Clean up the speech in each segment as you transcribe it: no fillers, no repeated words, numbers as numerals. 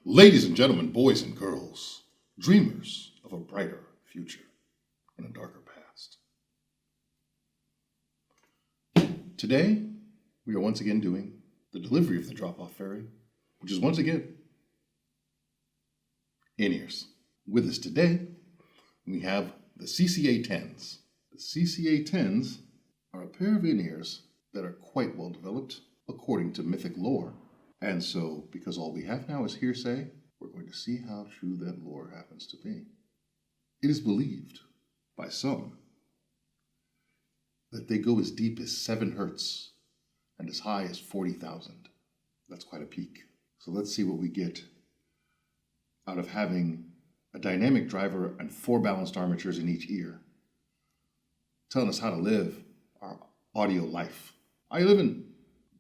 Ladies and gentlemen, boys and girls, dreamers of a brighter future and a darker past. Today, we are once again doing the delivery of the drop-off ferry, which is once again in-ears. With us today, we have the CCA 10s. The CCA 10s are a pair of in-ears that are quite well developed according to mythic lore. And so, because all we have now is hearsay, we're going to see how true that lore happens to be. It is believed by some that they go as deep as 7 hertz and as high as 40,000. That's quite a peak. So let's see what we get out of having a dynamic driver and 4 balanced armatures in each ear, telling us how to live our audio life. How you living?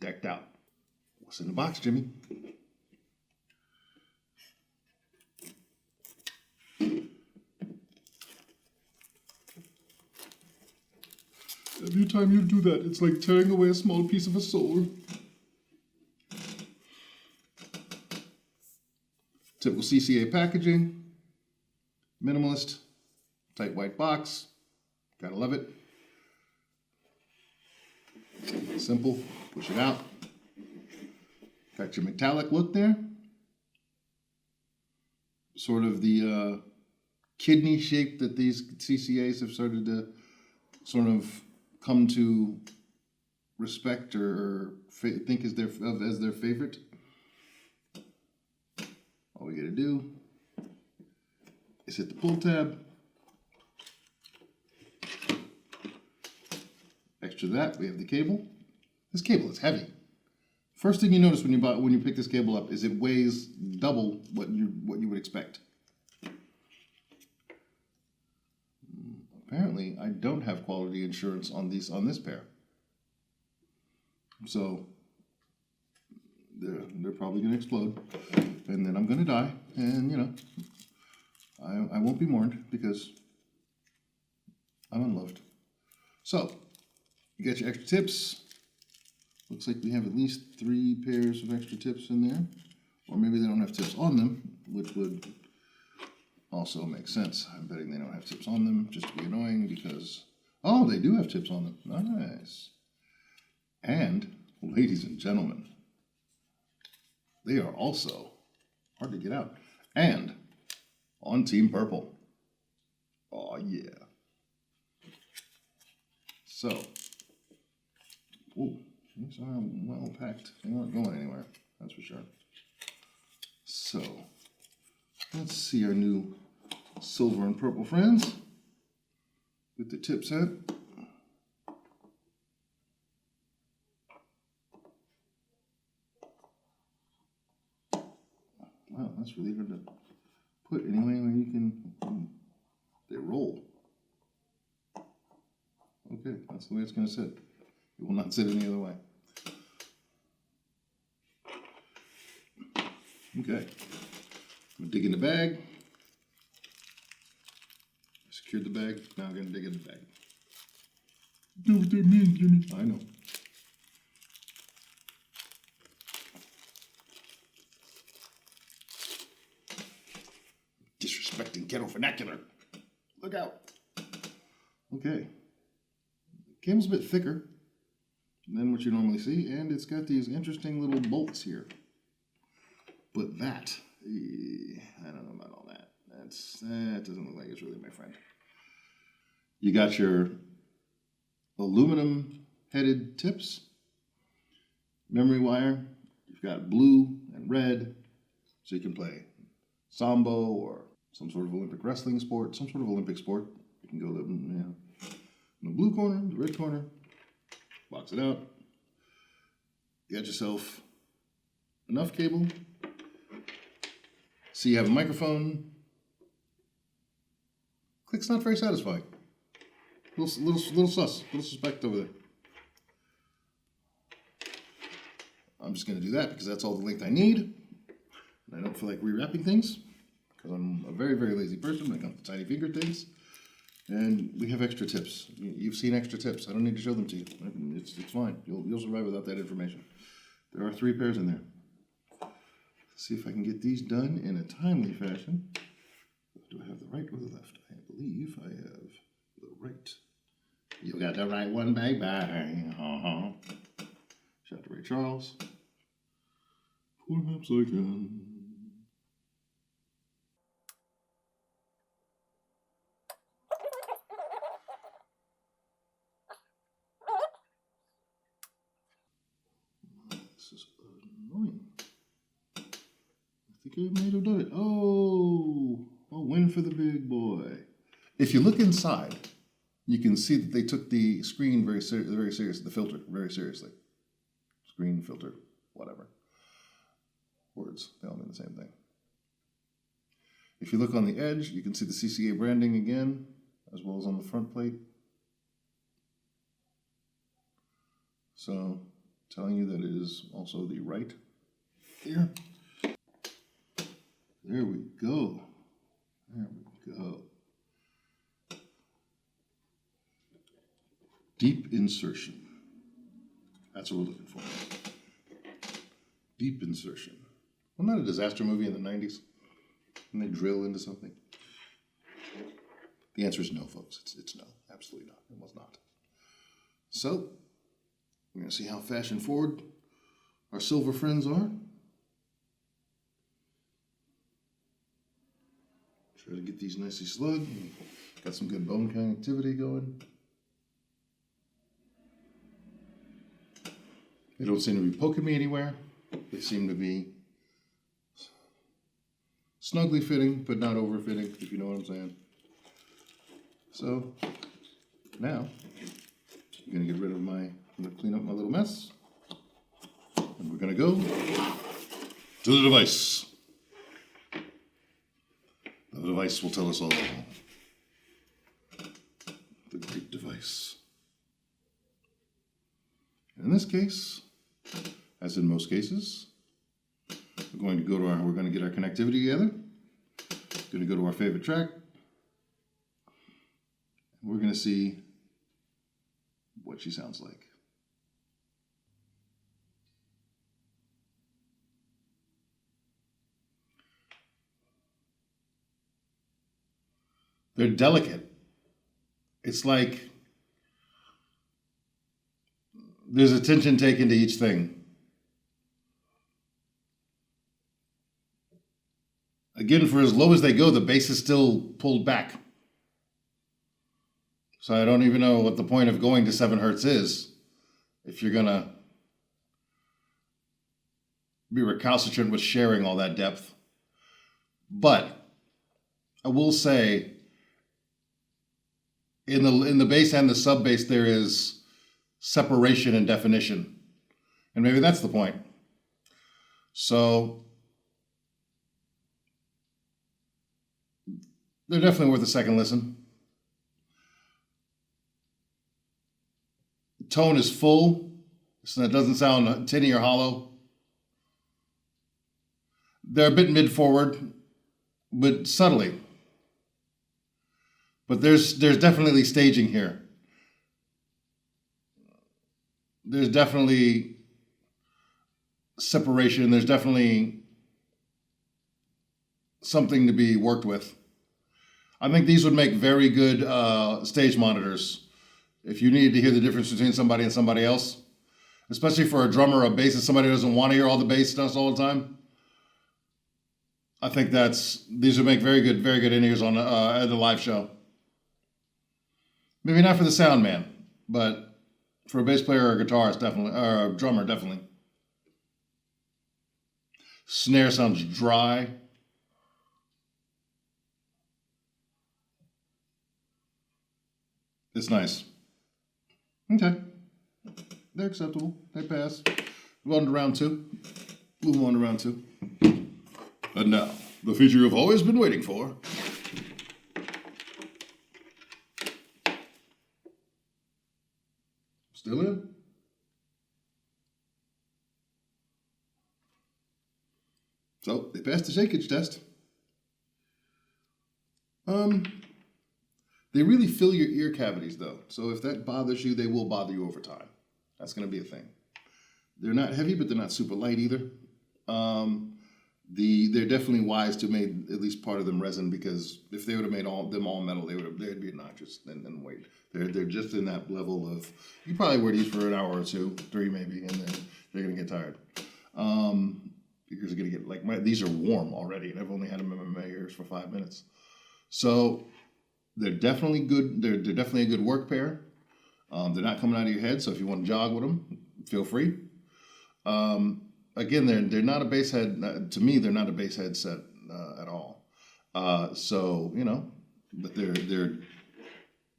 Decked out. What's in the box, Jimmy? Every time you do that, it's like tearing away a small piece of a soul. Typical CCA packaging. Minimalist. Tight white box. Gotta love it. Simple. Push it out. Got your metallic look there. Sort of the kidney shape that these CCAs have started to sort of come to respect or think as their favorite. All we gotta do is hit the pull tab. Extra that, we have the cable. This cable is heavy. First thing you notice when you pick this cable up is it weighs double what you would expect. Apparently, I don't have quality insurance on this pair, so they're probably going to explode, and then I'm going to die, and I won't be mourned because I'm unloved. So you got your extra tips. Looks like we have at least 3 pairs of extra tips in there. Or maybe they don't have tips on them, which would also make sense. I'm betting they don't have tips on them, just to be annoying, because... Oh, they do have tips on them. Nice. And, ladies and gentlemen, they are also hard to get out. And on Team Purple. Oh, yeah. So, ooh. These are well packed. They aren't going anywhere, that's for sure. So, let's see our new silver and purple friends with the tip set. Wow, that's really hard to put anyway where you can. They roll. Okay, that's the way it's going to sit. It will not sit any other way. Okay. I'm going to dig in the bag. I secured the bag. Now I'm going to dig in the bag. Do what they mean, Jimmy. I know. Disrespecting ghetto vernacular. Look out. Okay. The cable's a bit thicker than what you normally see, and it's got these interesting little bolts here. But that, I don't know about all that. That doesn't look like it's really my friend. You got your aluminum headed tips, memory wire. You've got blue and red, so you can play sambo or some sort of Olympic wrestling sport, some sort of Olympic sport. You can go in the blue corner, the red corner. Box it out. You got yourself enough cable. So you have a microphone. Click's not very satisfying. Little suspect over there. I'm just going to do that because that's all the length I need. And I don't feel like rewrapping things because I'm a very, very lazy person when it comes to tiny finger things. And we have extra tips. You've seen extra tips. I don't need to show them to you. It's fine. You'll survive without that information. There are 3 pairs in there. See if I can get these done in a timely fashion. Do I have the right or the left? I believe I have the right. You got the right one, baby. Shout out to Ray Charles. Poor maps again. This is annoying. I think I may have done it. Oh, a win for the big boy. If you look inside, you can see that they took the screen very seriously, the filter very seriously. Screen, filter, whatever. Words, they all mean the same thing. If you look on the edge, you can see the CCA branding again, as well as on the front plate. So, telling you that it is also the right here. There we go. There we go. Deep insertion. That's what we're looking for. Deep insertion. Wasn't that a disaster movie in the 90s? And they drill into something? The answer is no, folks. It's no. Absolutely not. It was not. So, we're going to see how fashion forward our silver friends are. Try to get these nicely slugged. Got some good bone connectivity going. They don't seem to be poking me anywhere. They seem to be snugly fitting, but not over-fitting, if you know what I'm saying. So, now, I'm going to get rid of I'm going to clean up my little mess. And we're going to go to the device. The device will tell us all. The great device. In this case, as in most cases, we're going to get our connectivity together. We're going to go to our favorite track. We're going to see what she sounds like. They're delicate. It's like there's attention taken to each thing. Again, for as low as they go, the bass is still pulled back. So I don't even know what the point of going to 7 hertz is if you're going to be recalcitrant with sharing all that depth. But I will say, in the bass and the sub bass, there is separation and definition. And maybe that's the point. So they're definitely worth a second listen. The tone is full, so it doesn't sound tinny or hollow. They're a bit mid-forward, but subtly. But there's definitely staging here. There's definitely separation. There's definitely something to be worked with. I think these would make very good stage monitors. If you needed to hear the difference between somebody and somebody else, especially for a drummer or a bassist, somebody who doesn't want to hear all the bass stuff all the time. I think these would make very good in-ears on at the live show. Maybe not for the sound man, but for a bass player or a guitarist, definitely, or a drummer, definitely. Snare sounds dry. It's nice. Okay. They're acceptable. They pass. Move on to round 2. Move on to round 2. And now, the feature you've always been waiting for. Still in? So, they passed the shakeage test. They really fill your ear cavities, though. So if that bothers you, they will bother you over time. That's going to be a thing. They're not heavy, but they're not super light either. they're definitely wise to make at least part of them resin, because if they would have made them all metal, they'd be obnoxious and wait. They're just in that level of, you probably wear these for an hour or two, 3 maybe, and then they're gonna get tired. Because they're gonna get these are warm already, and I've only had them in my ears for 5 minutes. So they're definitely good. They're definitely a good work pair. They're not coming out of your head, so if you want to jog with them, feel free. Again, they're not a bass head. To me, they're not a bass head set at all. So but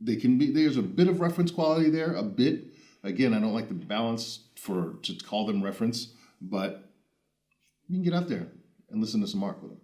they can be. There's a bit of reference quality there, a bit. Again, I don't like the balance to call them reference, but you can get out there and listen to some Mark with them.